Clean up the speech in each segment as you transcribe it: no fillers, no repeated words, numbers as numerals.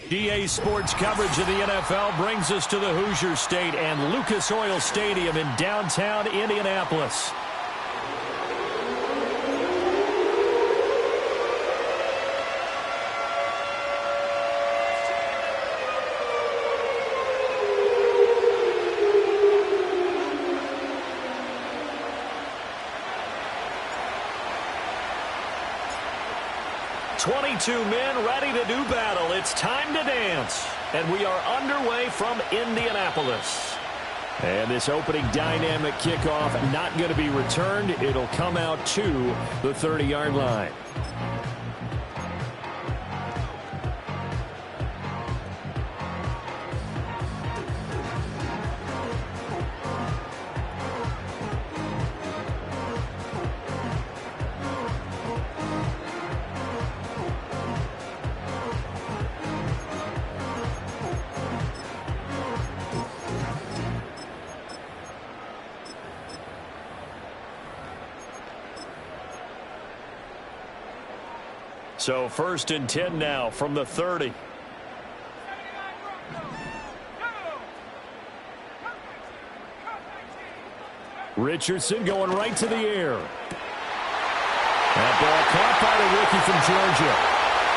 DA Sports coverage of the NFL brings us to the Hoosier State and Lucas Oil Stadium in downtown Indianapolis. Two men ready to do battle. It's time to dance. And we are underway from Indianapolis. And this opening dynamic kickoff not going to be returned. It'll come out to the 30-yard line. So 1st and 10 now from the 30. Richardson going right to the air. That ball caught by the rookie from Georgia.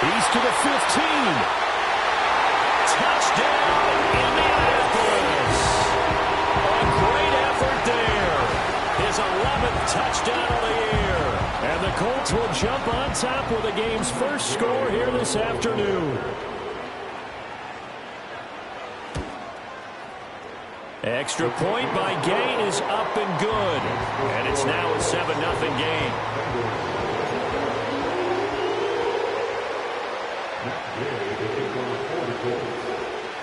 He's to the 15. Touchdown, Indianapolis. A great effort there. His 11th touchdown of the year. And the Colts will jump on top with the game's first score here this afternoon. Extra point by Gay is up and good. And it's now a 7-0 game.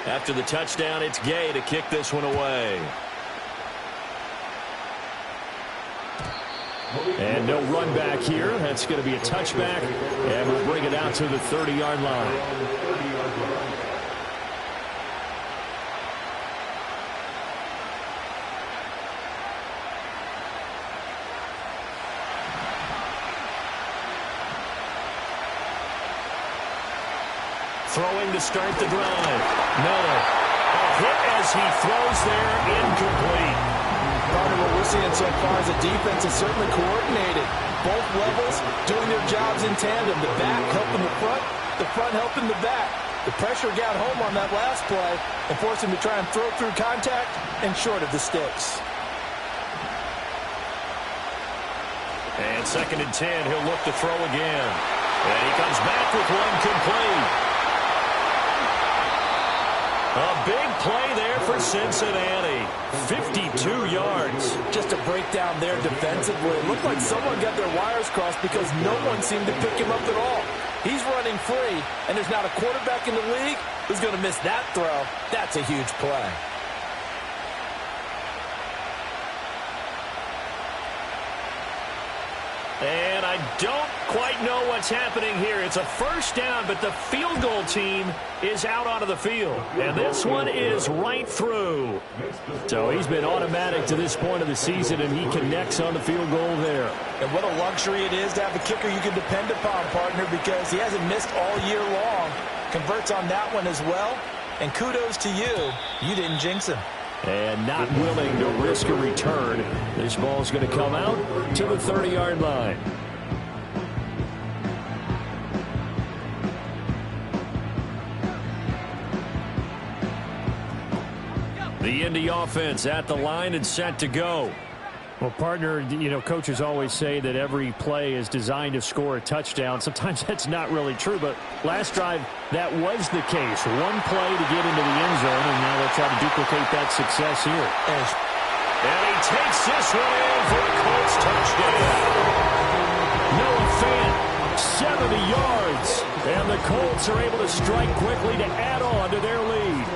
After the touchdown, it's Gay to kick this one away. And no run back here. That's going to be a touchback. And we'll bring it out to the 30-yard line. Throwing to start the drive. Miller. A hit as he throws there, incomplete. Part of what we're seeing so far is the defense is certainly coordinated. Both levels doing their jobs in tandem. The back helping the front helping the back. The pressure got home on that last play and forced him to try and throw through contact and short of the sticks. And 2nd and 10, he'll look to throw again. And he comes back with one complete. A big play there for Cincinnati. 52 yards. Just a breakdown there defensively. It looked like someone got their wires crossed because no one seemed to pick him up at all. He's running free, and there's not a quarterback in the league who's going to miss that throw. That's a huge play. And I don't quite know what's happening here. It's a first down, but the field goal team is out onto the field. And this one is right through. So he's been automatic to this point of the season, and he connects on the field goal there. And what a luxury it is to have a kicker you can depend upon, partner, because he hasn't missed all year long. Converts on that one as well. And kudos to you. You didn't jinx him. And not willing to risk a return. This ball's going to come out to the 30-yard line. The Indy offense at the line and set to go. Well, partner, you know, coaches always say that every play is designed to score a touchdown. Sometimes that's not really true, but last drive, that was the case. One play to get into the end zone, and now they'll try to duplicate that success here. And he takes this one in for a Colts touchdown. fan. 70 yards. And the Colts are able to strike quickly to add on to their lead.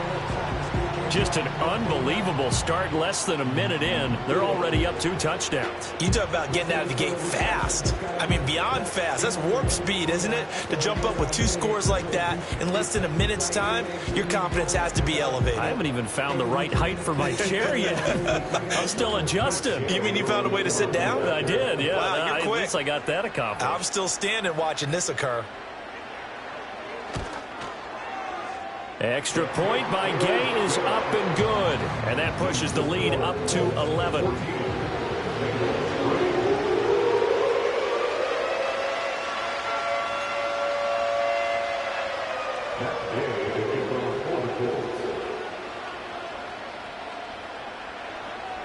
Just an unbelievable start. Less than a minute in, they're already up 2 touchdowns. You talk about getting out of the gate fast. I mean, beyond fast. That's warp speed, isn't it? To jump up with 2 scores like that in less than a minute's time, your confidence has to be elevated. I haven't even found the right height for my chair yet. I'm still adjusting. You mean you found a way to sit down? I did, yeah. Wow, you're quick. At least I got that accomplished. I'm still standing watching this occur. Extra point by Gay is up and good. And that pushes the lead up to 11.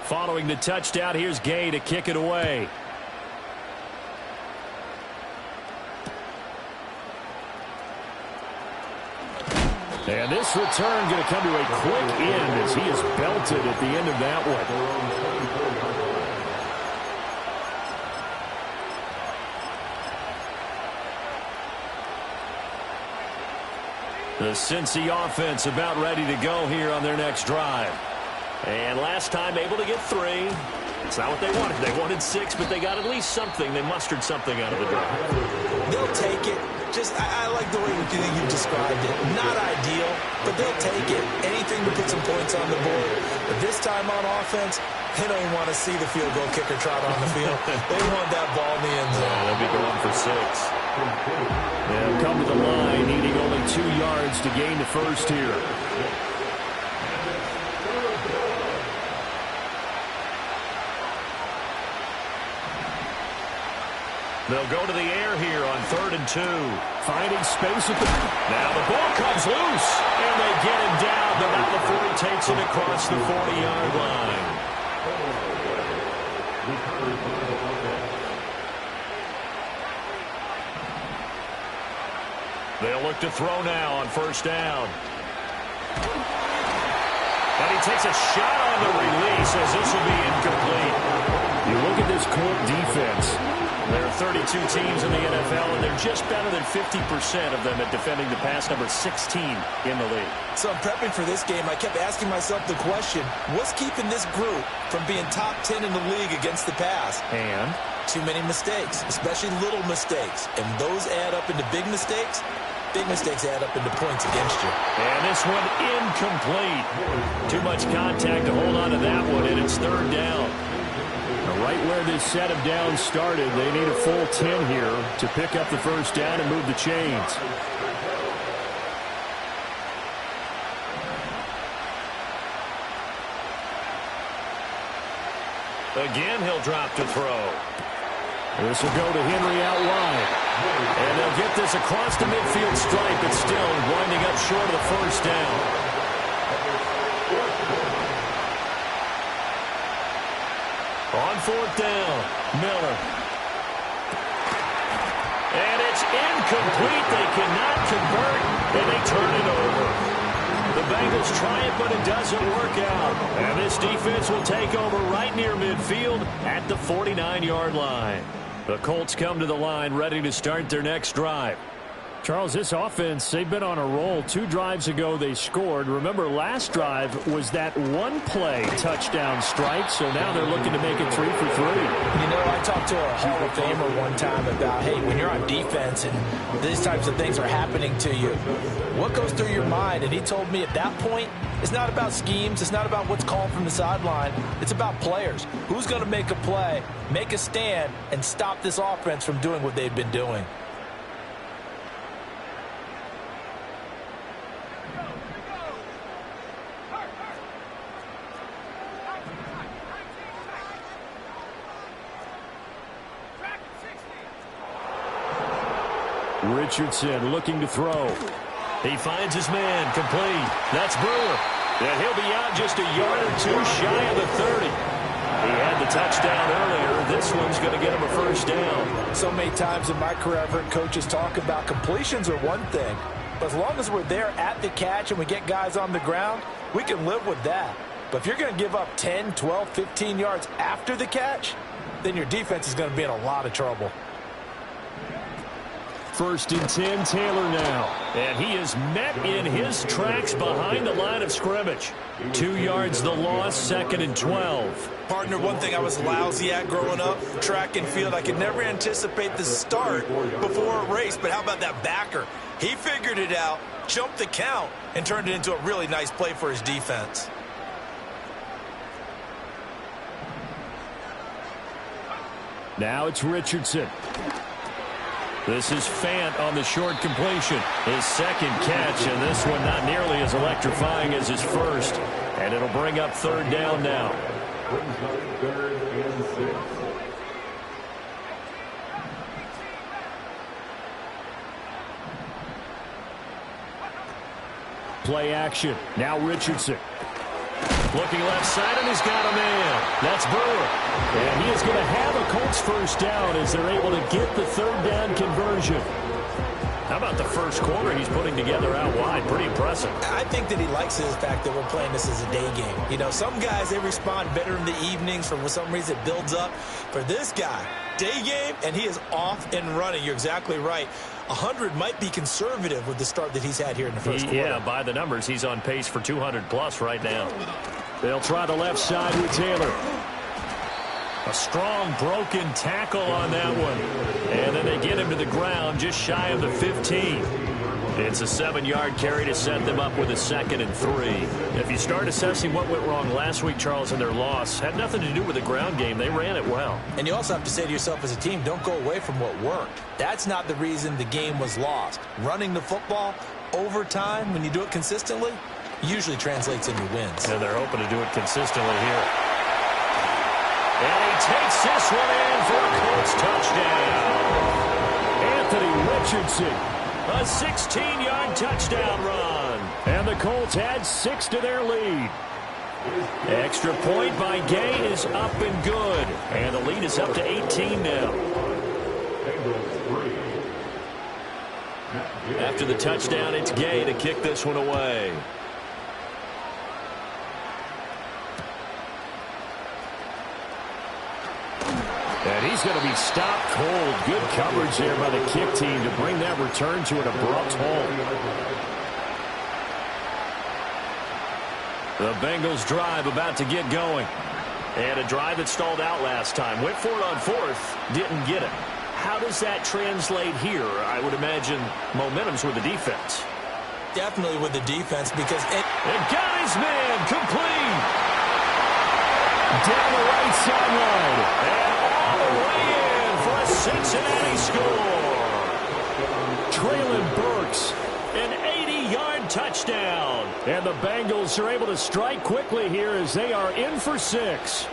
Following the touchdown, here's Gay to kick it away. And this return going to come to a quick end as he is belted at the end of that one. The Cincy offense about ready to go here on their next drive. And last time able to get 3. It's not what they wanted. They wanted 6, but they got at least something. They mustered something out of the drive. They'll take it. I like the way you described it. Not ideal, but they'll take it. Anything to put some points on the board. But this time on offense, they don't even want to see the field goal kicker trot on the field. They want that ball in the end zone. Yeah, they'll be going for 6. They'll come to the line, needing only 2 yards to gain the first here. They'll go to the air here on 3rd and 2. Finding space at the... Now the ball comes loose, and they get him down, but now the 40 takes it across the 40-yard line. They'll look to throw now on 1st down. And he takes a shot on the release as this will be incomplete. You look at this Colt defense. There are 32 teams in the NFL, and they're just better than 50% of them at defending the pass, number 16 in the league. So I'm prepping for this game. I kept asking myself the question, what's keeping this group from being top 10 in the league against the pass? And? Too many mistakes, especially little mistakes. And those add up into big mistakes. Big mistakes add up into points against you. And this one incomplete. Too much contact to hold on to that one, and it's 3rd down. Right where this set of downs started, they need a full 10 here to pick up the 1st down and move the chains. Again, he'll drop to throw. This will go to Henry out wide. And they'll get this across the midfield stripe, but still winding up short of the 1st down. On 4th down, Miller. And it's incomplete. They cannot convert, and they turn it over. The Bengals try it, but it doesn't work out. And this defense will take over right near midfield at the 49-yard line. The Colts come to the line ready to start their next drive. Charles, this offense, they've been on a roll. 2 drives ago, they scored. Remember, last drive was that one-play touchdown strike, so now they're looking to make it 3 for 3. You know, I talked to a Hall of Famer one time about, hey, when you're on defense and these types of things are happening to you, what goes through your mind? And he told me at that point, it's not about schemes. It's not about what's called from the sideline. It's about players. Who's going to make a play, make a stand, and stop this offense from doing what they've been doing? Richardson looking to throw. He finds his man, complete. That's Brewer. And he'll be out just a yard or 2 shy of the 30. He had the touchdown earlier. This one's going to get him a 1st down. So many times in my career, I've heard coaches talk about completions are one thing. But as long as we're there at the catch and we get guys on the ground, we can live with that. But if you're going to give up 10, 12, 15 yards after the catch, then your defense is going to be in a lot of trouble. 1st and 10, Taylor now. And he is met in his tracks behind the line of scrimmage. 2 yards the loss, 2nd and 12. Partner, one thing I was lousy at growing up, track and field, I could never anticipate the start before a race. But how about that backer? He figured it out, jumped the count, and turned it into a really nice play for his defense. Now it's Richardson. This is Fant on the short completion. His 2nd catch, and this one not nearly as electrifying as his first. And it'll bring up 3rd down now. Play action. Now Richardson. Looking left side, and he's got a man. That's Brewer. And he is going to have a Colts 1st down as they're able to get the 3rd down conversion. How about the first quarter he's putting together out wide? Pretty impressive. I think that he likes the fact that we're playing this as a day game. You know, some guys, they respond better in the evenings. For some reason, it builds up. For this guy, day game, and he is off and running. You're exactly right. 100 might be conservative with the start that he's had here in the first quarter. Yeah, by the numbers, he's on pace for 200+ right now. They'll try the left side with Taylor. A strong broken tackle on that one. And then they get him to the ground just shy of the 15. It's a 7-yard carry to set them up with a 2nd and 3. If you start assessing what went wrong last week, Charles, in their loss, had nothing to do with the ground game. They ran it well. And you also have to say to yourself as a team, don't go away from what worked. That's not the reason the game was lost. Running the football over time, when you do it consistently, usually translates into wins. And they're hoping to do it consistently here. And he takes this one in for a Colts touchdown. Anthony Richardson. A 16-yard touchdown run. And the Colts add 6 to their lead. Extra point by Gay is up and good. And the lead is up to 18 now. After the touchdown, it's Gay to kick this one away. And he's going to be stopped cold. Good coverage there by the kick team to bring that return to an abrupt halt. The Bengals drive about to get going. And a drive that stalled out last time. Went for it on 4th, didn't get it. How does that translate here? I would imagine momentum's with the defense. Definitely with the defense because it got his man complete. Down the right sideline. And all the way in for a Cincinnati score. Traylon Burks. An 80-yard touchdown. And the Bengals are able to strike quickly here as they are in for 6.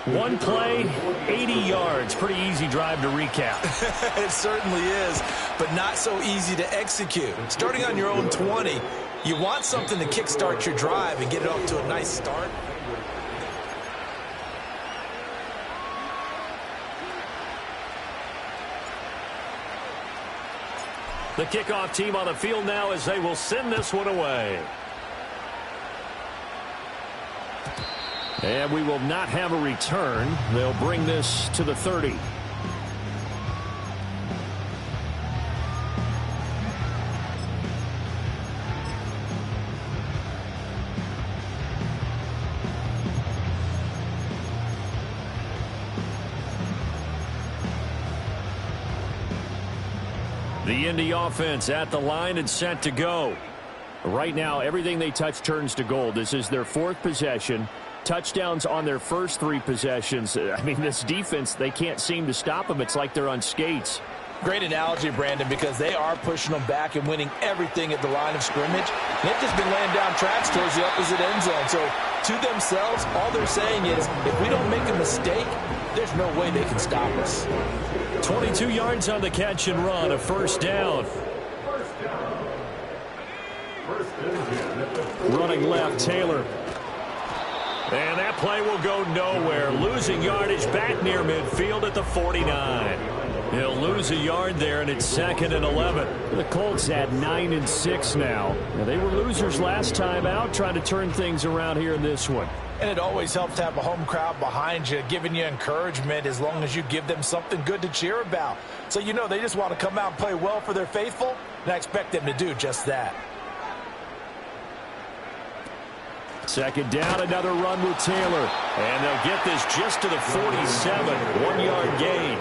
One play, 80 yards. Pretty easy drive to recap. It certainly is, but not so easy to execute. Starting on your own 20, you want something to kickstart your drive and get it off to a nice start. The kickoff team on the field now as they will send this one away. And we will not have a return. They'll bring this to the 30. The Indy offense at the line and set to go. Right now, everything they touch turns to gold. This is their 4th possession. Touchdowns on their first 3 possessions. I mean, this defense, they can't seem to stop them. It's like they're on skates. Great analogy, Brandon, because they are pushing them back and winning everything at the line of scrimmage. They've just been laying down tracks towards the opposite end zone. So to themselves, all they're saying is, if we don't make a mistake, there's no way they can stop us. 22 yards on the catch and run, a 1st down. Running left, Taylor. And that play will go nowhere. Losing yardage back near midfield at the 49. He'll lose a yard there, and it's 2nd and 11. The Colts at 9-6 now. They were losers last time out, trying to turn things around here in this one. And it always helps to have a home crowd behind you, giving you encouragement as long as you give them something good to cheer about. So you know they just want to come out and play well for their faithful, and I expect them to do just that. Second down, another run with Taylor. And they'll get this just to the 47, 1-yard gain.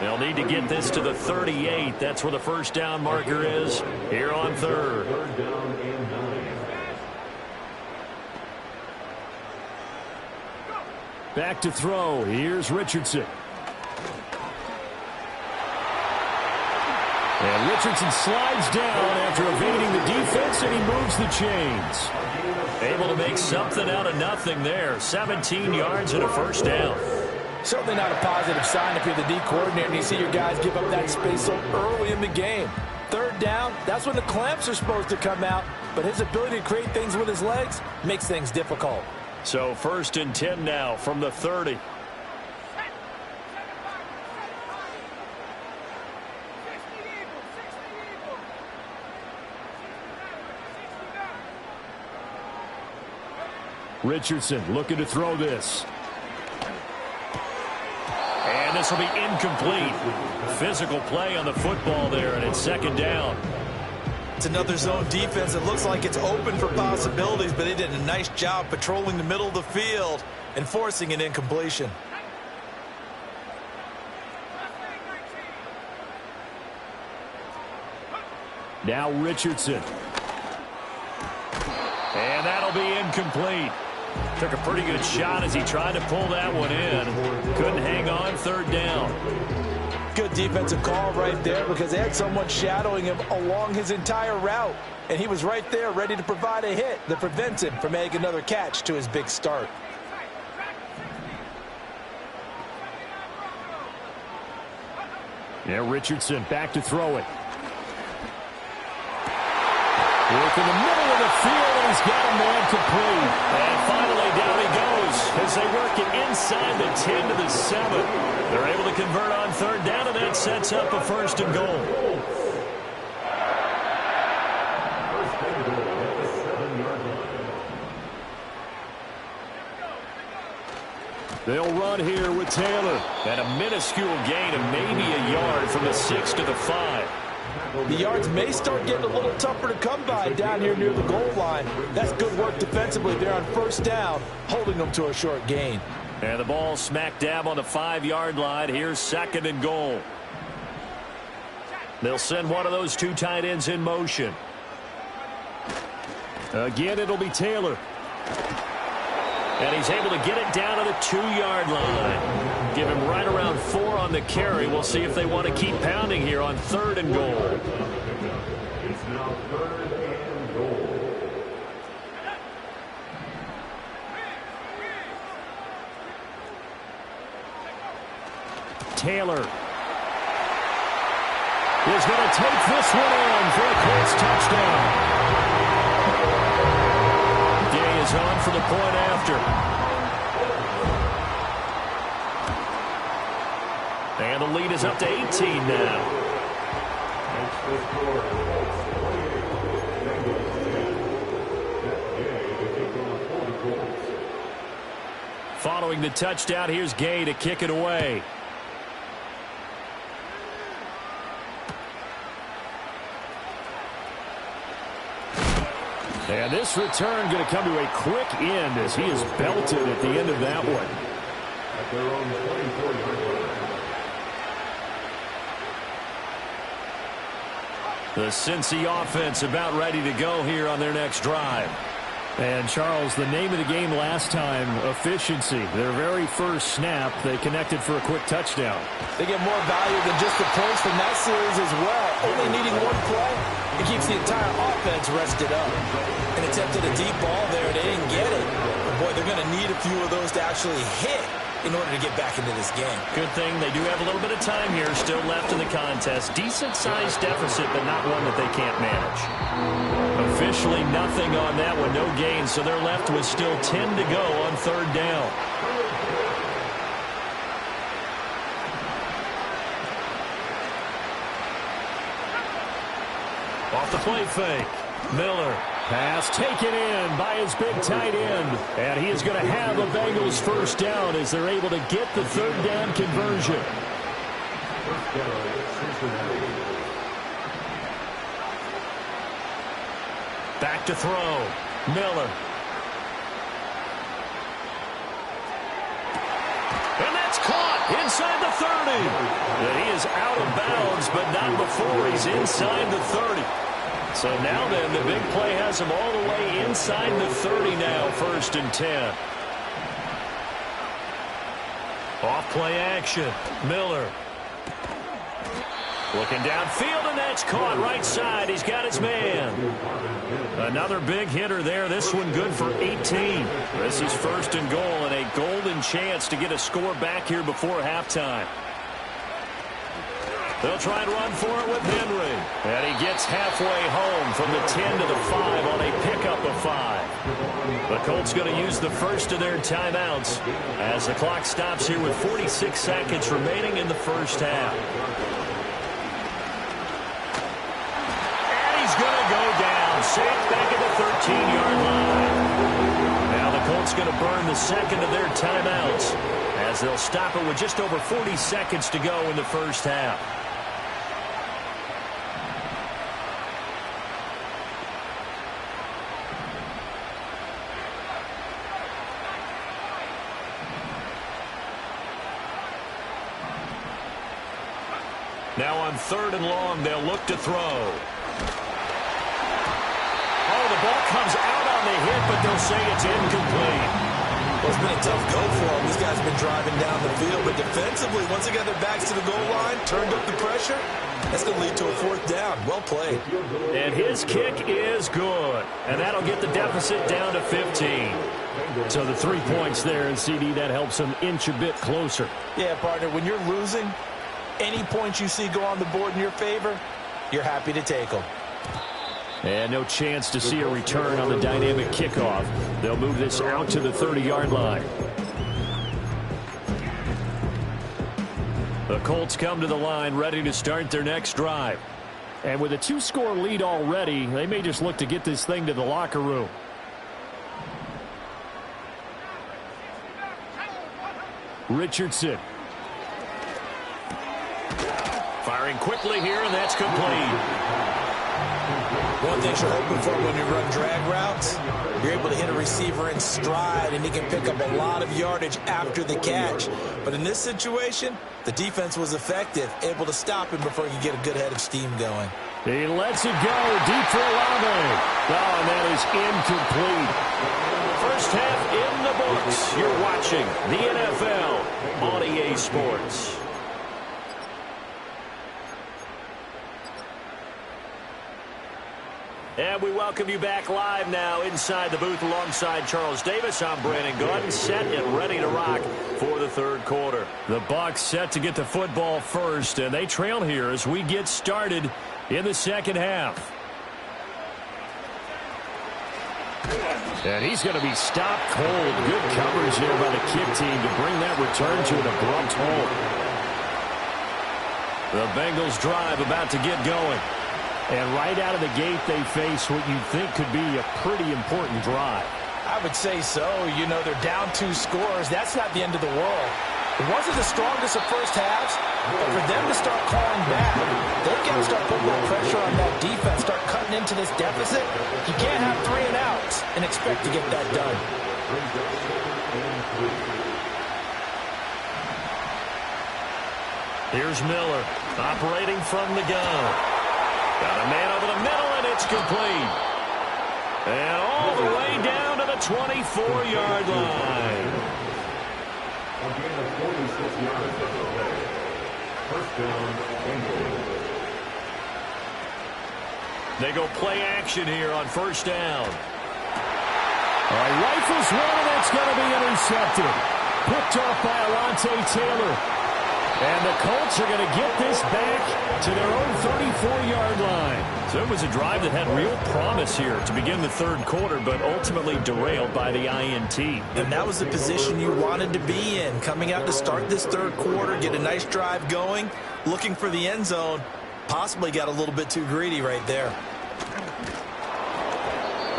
They'll need to get this to the 38. That's where the first down marker is here on third. Back to throw. Here's Richardson. And Richardson slides down after evading the defense, and he moves the chains. Able to make something out of nothing there. 17 yards and a first down. Certainly not a positive sign if you're the D coordinator and you see your guys give up that space so early in the game. Third down, that's when the clamps are supposed to come out, but his ability to create things with his legs makes things difficult. So 1st and 10 now from the 30. Richardson looking to throw this. And this will be incomplete. Physical play on the football there, and it's second down. It's another zone defense. It looks like it's open for possibilities, but they did a nice job patrolling the middle of the field and forcing an incompletion. Now Richardson. And that'll be incomplete. Took a pretty good shot as he tried to pull that one in. Couldn't hang on, third down. Good defensive call right there because they had someone shadowing him along his entire route. And he was right there ready to provide a hit that prevents him from making another catch to his big start. Yeah, Richardson back to throw it. Work in the middle of the field, and he's got a man complete. And finally, down he goes as they work it inside the 10 to the 7. They're able to convert on third down, and that sets up a 1st and goal. They'll run here with Taylor. And a minuscule gain of maybe a yard from the 6 to the 5. The yards may start getting a little tougher to come by down here near the goal line. That's good work defensively there on first down, holding them to a short gain. And the ball smack dab on the 5-yard line. Here's 2nd and goal. They'll send one of those two tight ends in motion. Again, it'll be Taylor. And he's able to get it down to the 2-yard line. Give him right around 4 on the carry. We'll see if they want to keep pounding here on 3rd and goal. It's now 3rd and goal. Taylor is going to take this one in for a Colts touchdown. Day is on for the point after. And the lead is up to 18 now. Following the touchdown, here's Gay to kick it away. And this return going to come to a quick end as he is belted at the end of that one. At their own 24-yard line. The Cincy offense about ready to go here on their next drive. And, Charles, the name of the game last time, efficiency. Their very first snap, they connected for a quick touchdown. They get more value than just the points from that series as well. Only needing one play, it keeps the entire offense rested up. And attempted a deep ball there, they didn't get it. But, boy, they're going to need a few of those to actually hit in order to get back into this game. Good thing they do have a little bit of time here still left in the contest. Decent-sized deficit, but not one that they can't manage. Officially nothing on that one, no gain, so they're left with still 10 to go on 3rd down. Off the play fake. Miller Pass taken in by his big tight end. And he is going to have a Bengals first down as they're able to get the third down conversion. Back to throw. Miller. And that's caught inside the 30. And he is out of bounds, but not before he's inside the 30. So now then, the big play has him all the way inside the 30 now, 1st and 10. Off play action. Miller. Looking downfield, and that's caught right side. He's got his man. Another big hitter there. This one good for 18. This is 1st and goal, and a golden chance to get a score back here before halftime. They'll try and run for it with Henry. And he gets halfway home from the 10 to the 5 on a pickup of 5. The Colts going to use the first of their timeouts as the clock stops here with 46 seconds remaining in the first half. Going to go down, safe back at the 13-yard line. Now the Colts going to burn the second of their timeouts as they'll stop it with just over 40 seconds to go in the first half. Now on 3rd and long, they'll look to throw. Oh, the ball comes out on the hit, but they'll say it's incomplete. Well, it's been a tough go for them. These guys have been driving down the field, but defensively, once they got their backs to the goal line, turned up the pressure, that's going to lead to a 4th down. Well played. And his kick is good, and that'll get the deficit down to 15. So the 3 points there, and CD, that helps them inch a bit closer. Yeah, partner, when you're losing, any points you see go on the board in your favor, you're happy to take them. And no chance to see a return on the dynamic kickoff. They'll move this out to the 30-yard line. The Colts come to the line ready to start their next drive. And with a 2-score lead already, they may just look to get this thing to the locker room. Richardson. Firing quickly here, and that's complete. One thing you're hoping for when you run drag routes, you're able to hit a receiver in stride, and he can pick up a lot of yardage after the catch. But in this situation, the defense was effective, able to stop him before he could get a good head of steam going. He lets it go deep for Olave. Oh, and that is incomplete. First half in the books. You're watching the NFL on EA Sports. And we welcome you back live now inside the booth alongside Charles Davis. I'm Brandon Gaudin, set and ready to rock for the 3rd quarter. The Bucs set to get the football first, and they trail here as we get started in the 2nd half. And he's going to be stopped cold. Good coverage there by the kick team to bring that return to an abrupt halt. The Bengals drive about to get going. And right out of the gate, they face what you think could be a pretty important drive. I would say so. You know, they're down 2 scores. That's not the end of the world. It wasn't the strongest of first halves, but for them to start calling back, they've got to start putting more pressure on that defense, start cutting into this deficit. You can't have 3 and outs and expect to get that done. Here's Miller operating from the gun. Got a man over the middle, and it's complete. And all the way down to the 24-yard line. They go play action here on 1st down. Rifles one, and that's going to be intercepted. Picked off by Alontae Taylor. And the Colts are going to get this back to their own 34-yard line. So it was a drive that had real promise here to begin the 3rd quarter, but ultimately derailed by the INT. And that was the position you wanted to be in, coming out to start this 3rd quarter, get a nice drive going, looking for the end zone. Possibly got a little bit too greedy right there.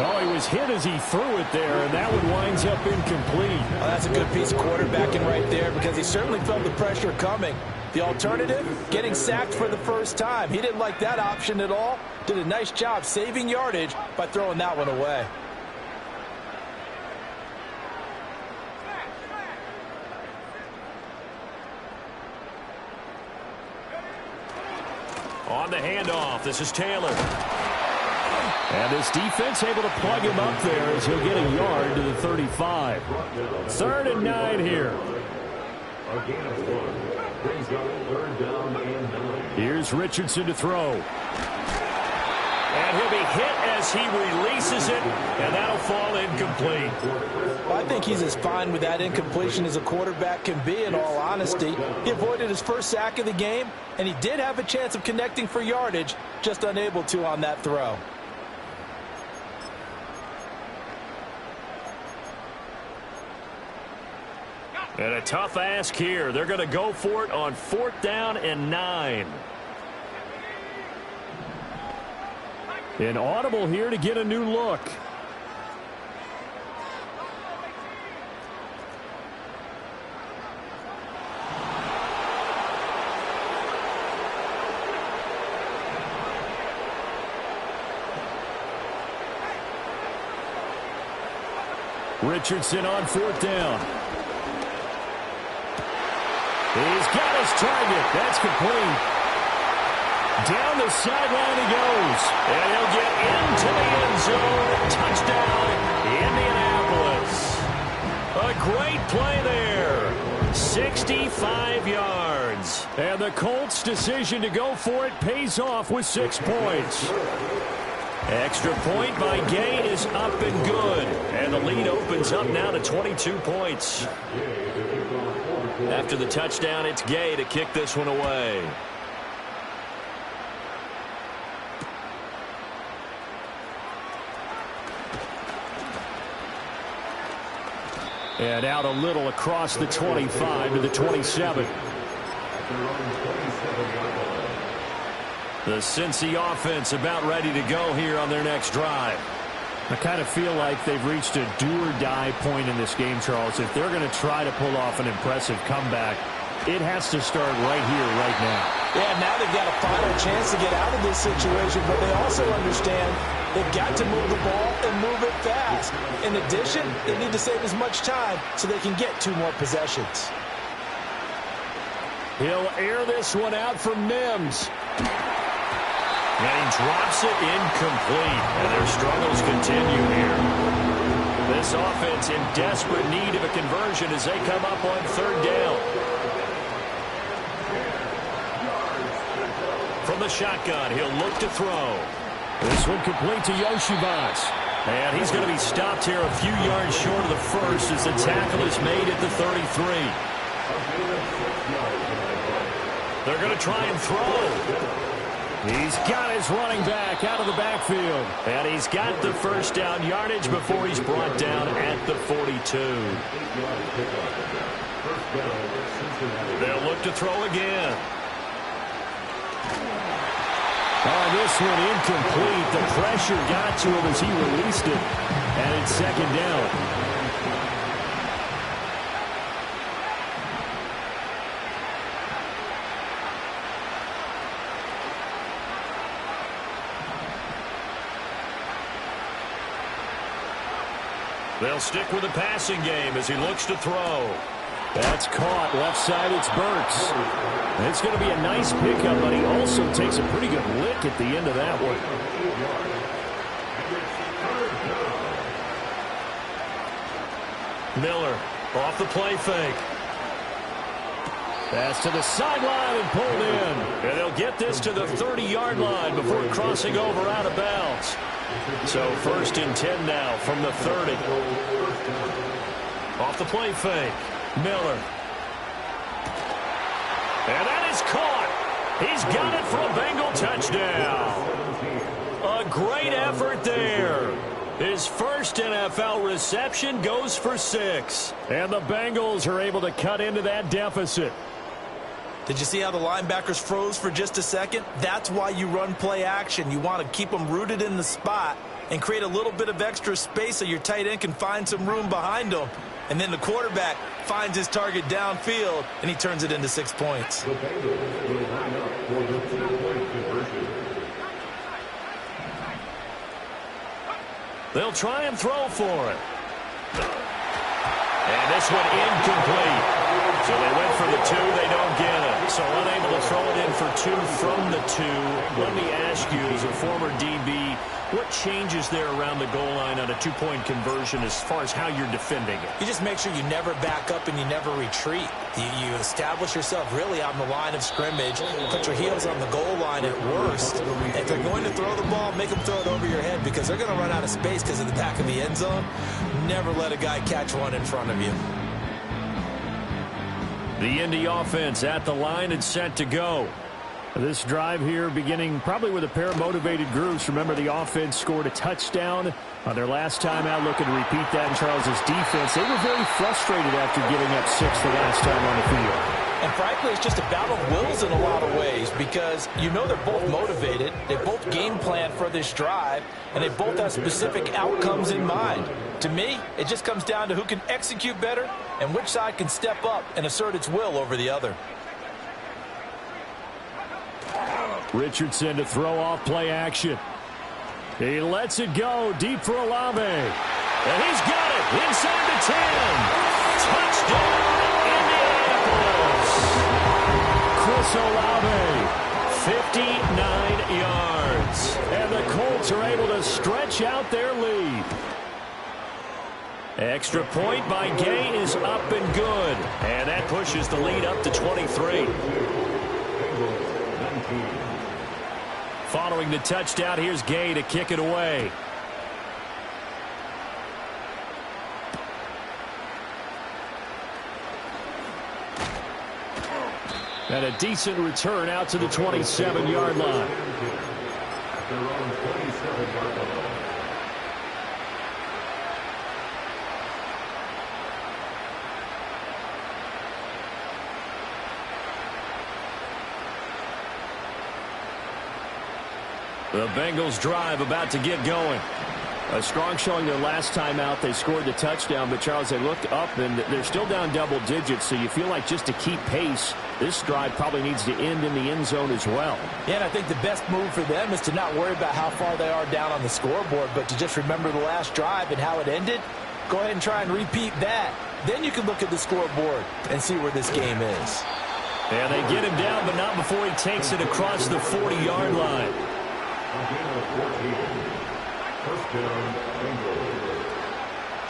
Oh, he was hit as he threw it there, and that one winds up incomplete. Well, that's a good piece of quarterbacking right there because he certainly felt the pressure coming. The alternative, getting sacked for the first time. He didn't like that option at all. Did a nice job saving yardage by throwing that one away. On the handoff, this is Taylor. And this defense able to plug him up there as he'll get a yard to the 35. 3rd and 9 here. Again, it's one. Brings up 3rd down and 9. Here's Richardson to throw. And he'll be hit as he releases it, and that'll fall incomplete. Well, I think he's as fine with that incompletion as a quarterback can be, in all honesty. He avoided his first sack of the game, and he did have a chance of connecting for yardage, just unable to on that throw. And a tough ask here. They're going to go for it on 4th down and 9. An audible here to get a new look. Richardson on 4th down. He's got his target. That's complete. Down the sideline he goes. And he'll get into the end zone. Touchdown, Indianapolis. A great play there. 65 yards. And the Colts' decision to go for it pays off with 6 points. Extra point by Gay is up and good. And the lead opens up now to 22 points. After the touchdown, it's Gay to kick this one away. And out a little across the 25 to the 27. The Cincy offense about ready to go here on their next drive. I kind of feel like they've reached a do-or-die point in this game, Charles. If they're going to try to pull off an impressive comeback, it has to start right here, right now. Yeah, now they've got a final chance to get out of this situation, but they also understand they've got to move the ball and move it fast. In addition, they need to save as much time so they can get 2 more possessions. He'll air this one out for Mims. And he drops it incomplete. And their struggles continue here. This offense in desperate need of a conversion as they come up on 3rd down. From the shotgun, he'll look to throw. This one complete to Yoshivas. And he's going to be stopped here a few yards short of the first as the tackle is made at the 33. They're going to try and throw. He's got his running back out of the backfield. And he's got the first down yardage before he's brought down at the 42. They'll look to throw again. Oh, this one incomplete. The pressure got to him as he released it. And it's 2nd down. They'll stick with the passing game as he looks to throw. That's caught. Left side, it's Burks. It's going to be a nice pickup, but he also takes a pretty good lick at the end of that one. Miller off the play fake. Pass to the sideline and pulled in. And they'll get this to the 30-yard line before crossing over out of bounds. So 1st and 10 now from the 30. Off the play fake. Miller. And that is caught. He's got it for a Bengal touchdown. A great effort there. His first NFL reception goes for 6. And the Bengals are able to cut into that deficit. Did you see how the linebackers froze for just a second? That's why you run play action. You want to keep them rooted in the spot and create a little bit of extra space so your tight end can find some room behind him. And then the quarterback finds his target downfield, and he turns it into 6 points. The Bengals will line up for the 2-point conversion. They'll try and throw for it. And this one incomplete. So they went for the 2, they don't get it. So unable to throw it in for 2 from the 2. Let me ask you, as a former DB, what changes there around the goal line on a 2-point conversion as far as how you're defending it? You just make sure you never back up and you never retreat. You establish yourself really on the line of scrimmage, put your heels on the goal line at worst. If they're going to throw the ball, make them throw it over your head because they're going to run out of space because of the back of the end zone. Never let a guy catch one in front of you. The Indy offense at the line and set to go. This drive here beginning probably with a pair of motivated groups. Remember, the offense scored a touchdown on their last time out, looking to repeat that in Charles's defense. They were very frustrated after giving up 6 the last time on the field. And frankly, it's just a battle of wills in a lot of ways because you know they're both motivated, they both game plan for this drive, and they both have specific outcomes in mind. To me, it just comes down to who can execute better and which side can step up and assert its will over the other. Richardson to throw off play action. He lets it go deep for Olave. And he's got it inside the 10. Touchdown, Indianapolis. Chris Olave, 59 yards. And the Colts are able to stretch out their lead. Extra point by Gay is up and good. And that pushes the lead up to 23. Following the touchdown, here's Gay to kick it away. And a decent return out to the 27-yard line. They're on 27-yard line. The Bengals drive about to get going. A strong showing their last time out. They scored the touchdown, but Charles, they looked up and they're still down double digits, so you feel like just to keep pace, this drive probably needs to end in the end zone as well. Yeah, and I think the best move for them is to not worry about how far they are down on the scoreboard, but to just remember the last drive and how it ended. Go ahead and try and repeat that. Then you can look at the scoreboard and see where this game is. And they get him down, but not before he takes it across the 40-yard line.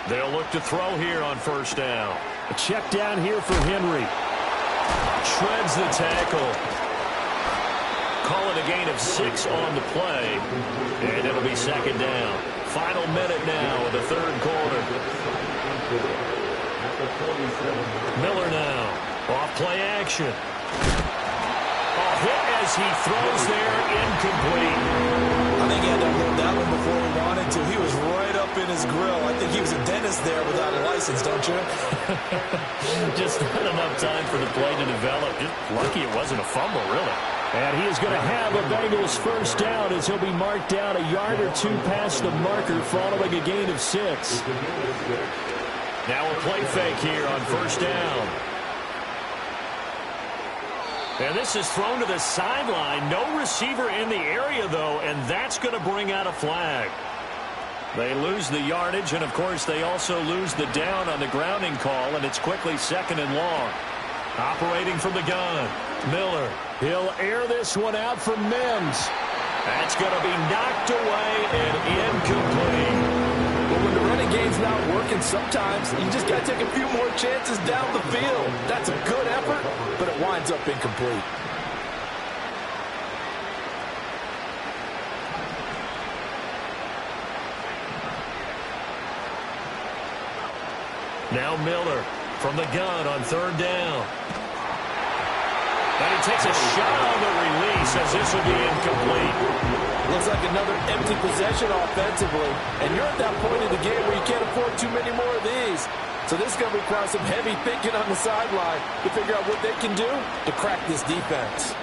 They'll look to throw here on first down. A check down here for Henry. Shreds the tackle. Call it a gain of 6 on the play. And it'll be second down. Final minute now of the third quarter. Miller now. Off play action. A hit as he throws there, incomplete. I think he had to hold that one before he wanted to. He was right up in his grill. I think he was a dentist there without a license, don't you? Just not enough time for the play to develop. Just lucky it wasn't a fumble, really. And he is going to have a Bengals first down as he'll be marked down a yard or 2 past the marker following a gain of 6. Now a play fake here on first down. And this is thrown to the sideline. No receiver in the area, though, and that's going to bring out a flag. They lose the yardage, and, of course, they also lose the down on the grounding call, and it's quickly second and long. Operating from the gun, Miller. He'll air this one out for Mims. That's going to be knocked away and incomplete. But when the running game's not working, sometimes you just got to take a few more chances down the field. That's a good effort, but it winds up incomplete. Now Miller from the gun on third down. And he takes a shot on the release as this will be incomplete. Looks like another empty possession offensively. And you're at that point in the game where you can't afford too many more of these. So this is going to require some heavy thinking on the sideline to figure out what they can do to crack this defense.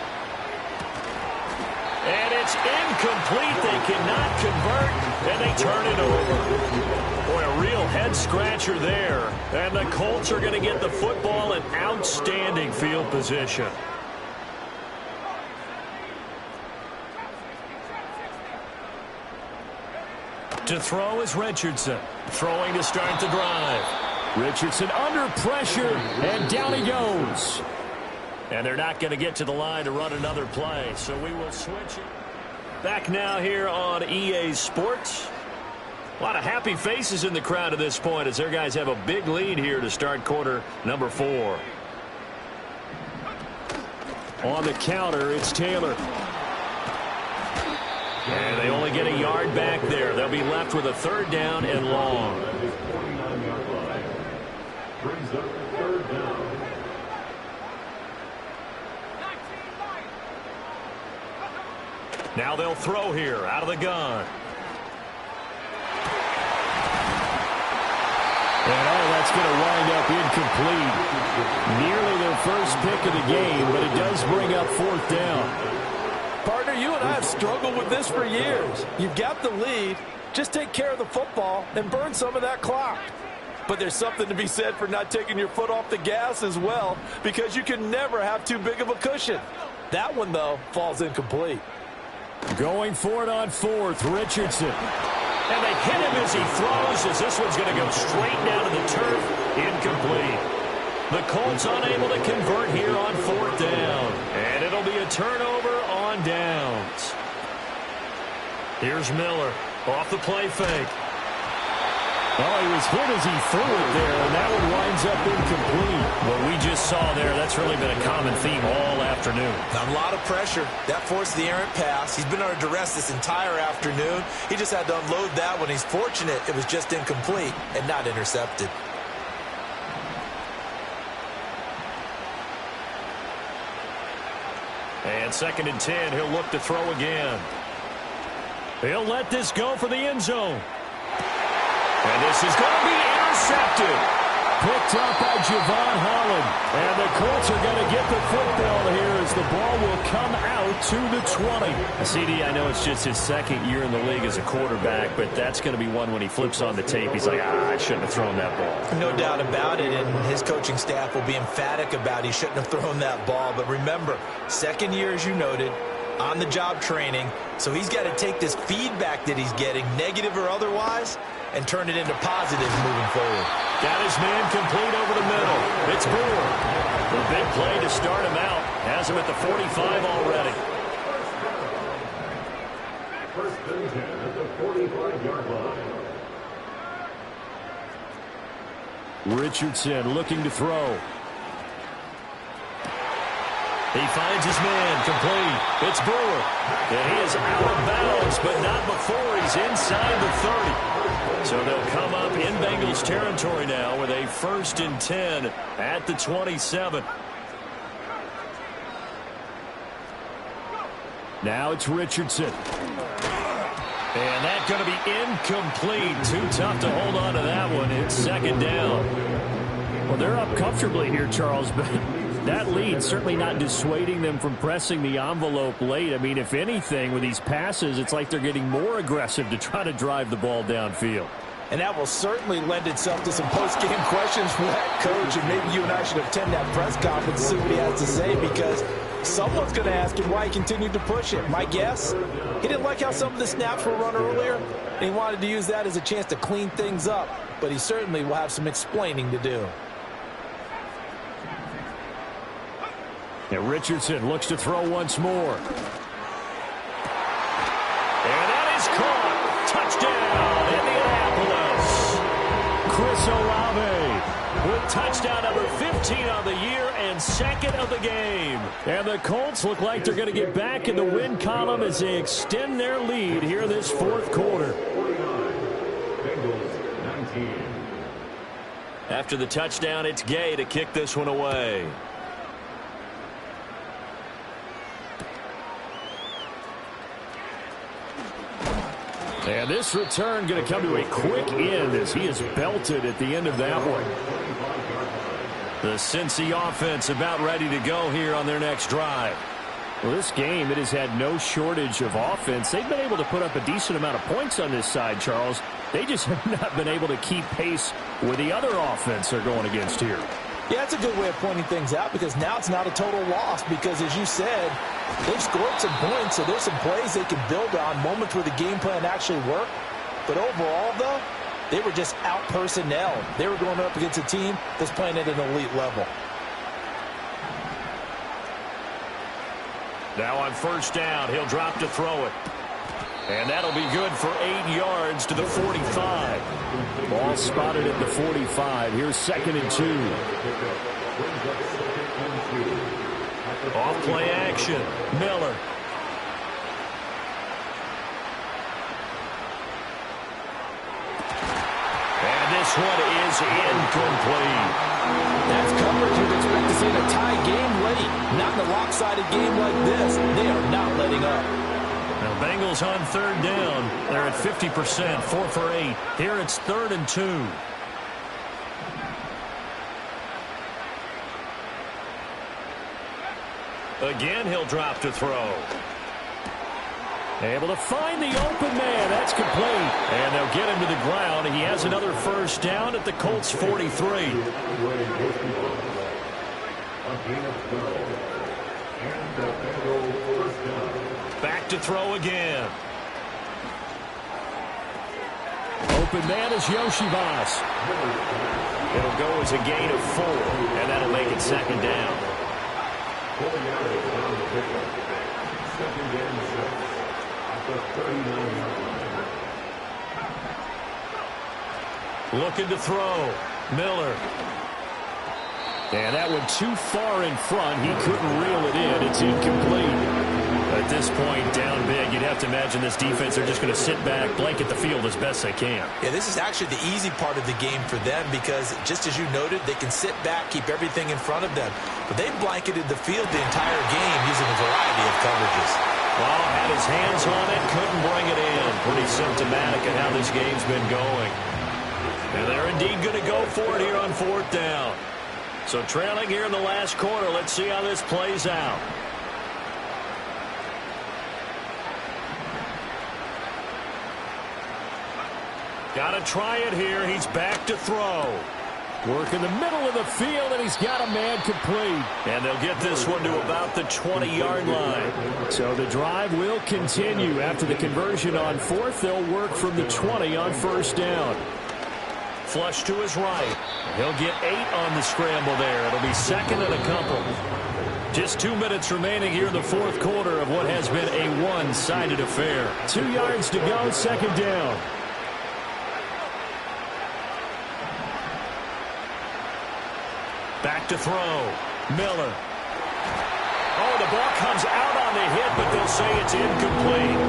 And it's incomplete. They cannot convert, and they turn it over. Boy, a real head-scratcher there. And the Colts are going to get the football in outstanding field position. To throw is Richardson. Throwing to start the drive. Richardson under pressure, and down he goes. And they're not going to get to the line to run another play, so we will switch it. Back now here on EA Sports. A lot of happy faces in the crowd at this point as their guys have a big lead here to start quarter number 4. On the counter, it's Taylor. And they only get a yard back there. They'll be left with a 3rd down and long. Brings up 3rd down. Now they'll throw here out of the gun. And all that's going to wind up incomplete. Nearly their first pick of the game, but it does bring up 4th down. Partner, you and I have struggled with this for years. You've got the lead. Just take care of the football and burn some of that clock. But there's something to be said for not taking your foot off the gas as well, because you can never have too big of a cushion. That one, though, falls incomplete. Going for it on 4th, Richardson. And they hit him as he throws, as this one's going to go straight down to the turf. Incomplete. The Colts unable to convert here on 4th down. And it'll be a turnover on downs. Here's Miller off the play fake. Oh, he was hit as he threw it there, and that one winds up incomplete. What we just saw there, that's really been a common theme all afternoon. A lot of pressure. That forced the errant pass. He's been under duress this entire afternoon. He just had to unload that one. He's fortunate it was just incomplete and not intercepted. And 2nd and 10, he'll look to throw again. He'll let this go for the end zone. And this is going to be intercepted. Picked up by Javon Holland. And the Colts are going to get the football here as the ball will come out to the 20. CD, I know it's just his 2nd year in the league as a quarterback, but that's going to be one when he flips on the tape. He's like, I shouldn't have thrown that ball. No doubt about it, and his coaching staff will be emphatic about he shouldn't have thrown that ball. But remember, 2nd year, as you noted, on-the-job training, so he's got to take this feedback that he's getting, negative or otherwise, and turn it into positives moving forward. Got his man complete over the middle. It's Brewer. The big play to start him out. Has him at the 45 already. First and 10 at the 45-yard line. Richardson looking to throw. He finds his man complete. It's Brewer. And he is out of bounds, but not before he's inside the 30. So they'll come up in Bengals territory now with a 1st and 10 at the 27. Now it's Richardson. And that's going to be incomplete. Too tough to hold on to that one. It's 2nd down. Well, they're up comfortably here, Charles, but that lead certainly not dissuading them from pressing the envelope late. I mean, if anything, with these passes, it's like they're getting more aggressive to try to drive the ball downfield. And that will certainly lend itself to some post-game questions for that coach. And maybe you and I should attend that press conference and see what he has to say, because someone's going to ask him why he continued to push it. My guess, he didn't like how some of the snaps were run earlier, and he wanted to use that as a chance to clean things up. But he certainly will have some explaining to do. And Richardson looks to throw once more. And that is caught. Touchdown, Indianapolis. Chris Olave with touchdown number 15 on the year and 2nd of the game. And the Colts look like they're going to get back in the win column as they extend their lead here this 4th quarter. 49. Bengals 19. After the touchdown, it's Gay to kick this one away. And this return going to come to a quick end as he is belted at the end of that one. The Cincy offense about ready to go here on their next drive. Well, this game, it has had no shortage of offense. They've been able to put up a decent amount of points on this side, Charles. They just have not been able to keep pace with the other offense they're going against here. Yeah, that's a good way of pointing things out because now it's not a total loss because, as you said, they've scored some points, so there's some plays they can build on, moments where the game plan actually worked. But overall, though, they were just out-personnel. They were going up against a team that's playing at an elite level. Now on first down, he'll drop to throw it. And that'll be good for 8 yards to the 45. Ball spotted at the 45. Here's 2nd and 2. Off play action. Miller. And this one is incomplete. That's coverage you'd expect to see in a tie game late. Not in a lopsided game like this. They are not letting up. Now Bengals on 3rd down. They're at 50%, 4 for 8. Here it's 3rd and 2. Again, he'll drop to throw. Able to find the open man. That's complete. And they'll get him to the ground. He has another first down at the Colts 43. Back to throw again. Open man is Yoshibas. It'll go as a gain of 4, and that'll make it 2nd down. Looking to throw. Miller. And that one too far in front. He couldn't reel it in. It's incomplete. At this point, down big, you'd have to imagine this defense, they're just going to sit back, blanket the field as best they can. Yeah, this is actually the easy part of the game for them because, just as you noted, they can sit back, keep everything in front of them. But they've blanketed the field the entire game using a variety of coverages. Well, had his hands on it, couldn't bring it in. Pretty symptomatic of how this game's been going. And they're indeed going to go for it here on 4th down. So trailing here in the last quarter, let's see how this plays out. Got to try it here. He's back to throw. Work in the middle of the field, and he's got a man complete. And they'll get this one to about the 20-yard line. So the drive will continue. After the conversion on 4th, they'll work from the 20 on first down. Flush to his right. He'll get 8 on the scramble there. It'll be 2nd and a couple. Just 2 minutes remaining here in the 4th quarter of what has been a one-sided affair. 2 yards to go, 2nd down. Back to throw. Miller. Oh, the ball comes out on the hit, but they'll say it's incomplete.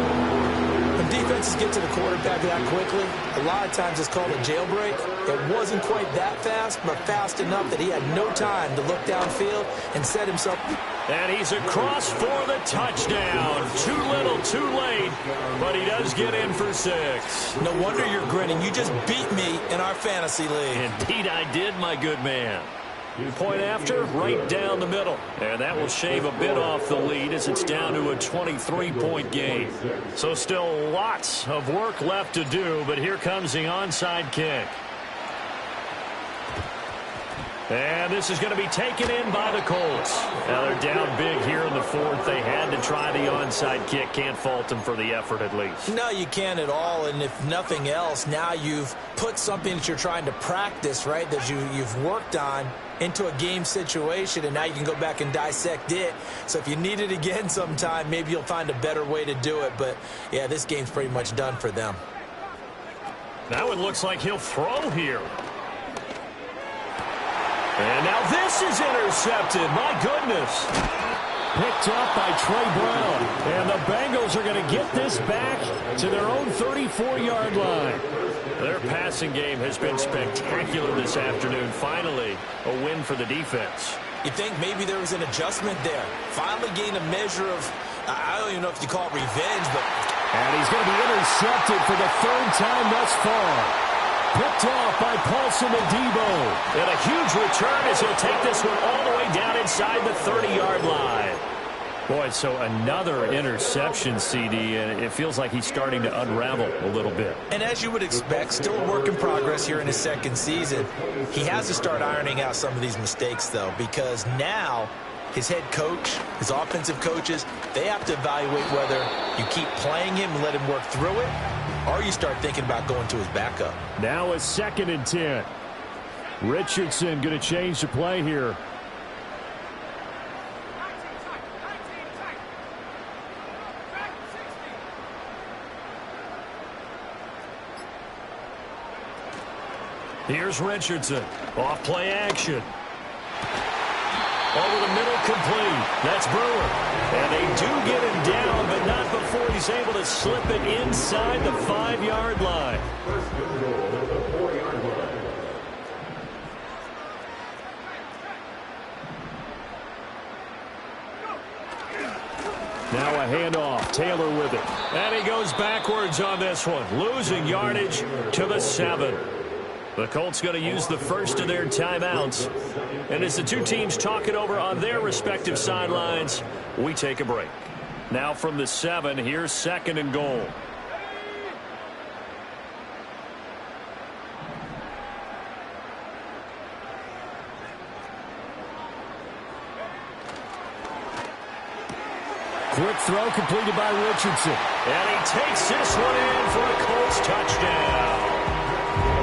When defenses get to the quarterback that quickly, a lot of times it's called a jailbreak. It wasn't quite that fast, but fast enough that he had no time to look downfield and set himself. And he's across for the touchdown. Too little, too late, but he does get in for 6. No wonder you're grinning. You just beat me in our fantasy league. Indeed I did, my good man. Point after, right down the middle. And that will shave a bit off the lead as it's down to a 23-point game. So still lots of work left to do, but here comes the onside kick. And this is going to be taken in by the Colts. Now they're down big here in the 4th. They had to try the onside kick. Can't fault them for the effort at least. No, you can't at all. And if nothing else, now you've put something that you're trying to practice, right, that you've worked on into a game situation, and now you can go back and dissect it. So if you need it again sometime, maybe you'll find a better way to do it. But, yeah, this game's pretty much done for them. Now it looks like he'll throw here. And now this is intercepted. My goodness. Picked up by Trey Brown. And the Bengals are going to get this back to their own 34-yard line. Their passing game has been spectacular this afternoon. Finally, a win for the defense. You think maybe there was an adjustment there. Finally gained a measure of, I don't even know if you call it revenge, but. And he's going to be intercepted for the 3rd time thus far. Picked off by Paulson Adebo. And a huge return as he'll take this one all the way down inside the 30-yard line. Boy, so another interception, CD, and it feels like he's starting to unravel a little bit. And as you would expect, still a work in progress here in his second season. He has to start ironing out some of these mistakes, though, because now his head coach, his offensive coaches, they have to evaluate whether you keep playing him and let him work through it, or you start thinking about going to his backup. Now a 2nd and 10. Richardson going to change the play here. Here's Richardson. Off play action. Over the middle, complete. That's Brewer. And they do get him down, but not before he's able to slip it inside the 5-yard line. First and goal at the 4-yard line. Now a handoff. Taylor with it. And he goes backwards on this one, losing yardage to the 7. The Colts going to use the first of their timeouts. And as the two teams talk it over on their respective sidelines, we take a break. Now from the 7, here's 2nd and goal. Quick throw completed by Richardson. And he takes this one in for a Colts touchdown.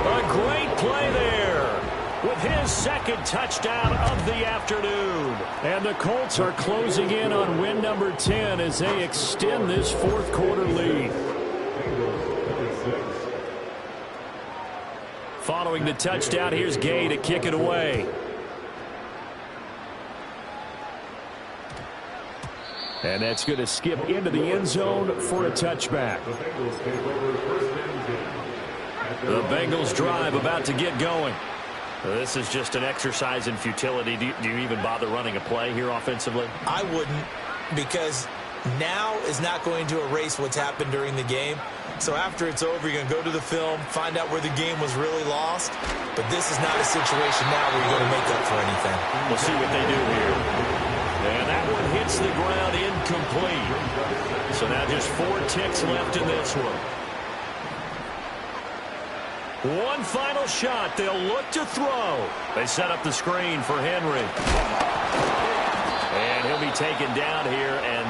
A great play there with his 2nd touchdown of the afternoon. And the Colts are closing in on win number 10 as they extend this 4th quarter lead. Following the touchdown, here's Gay to kick it away. And that's going to skip into the end zone for a touchback. The Bengals drive about to get going. This is just an exercise in futility. Do you even bother running a play here offensively? I wouldn't, because now is not going to erase what's happened during the game. So after it's over, you're going to go to the film, find out where the game was really lost. But this is not a situation now where you're going to make up for anything. We'll see what they do here. And that one hits the ground incomplete. So now just 4 ticks left in this one. One final shot. They'll look to throw. They set up the screen for Henry. And he'll be taken down here, and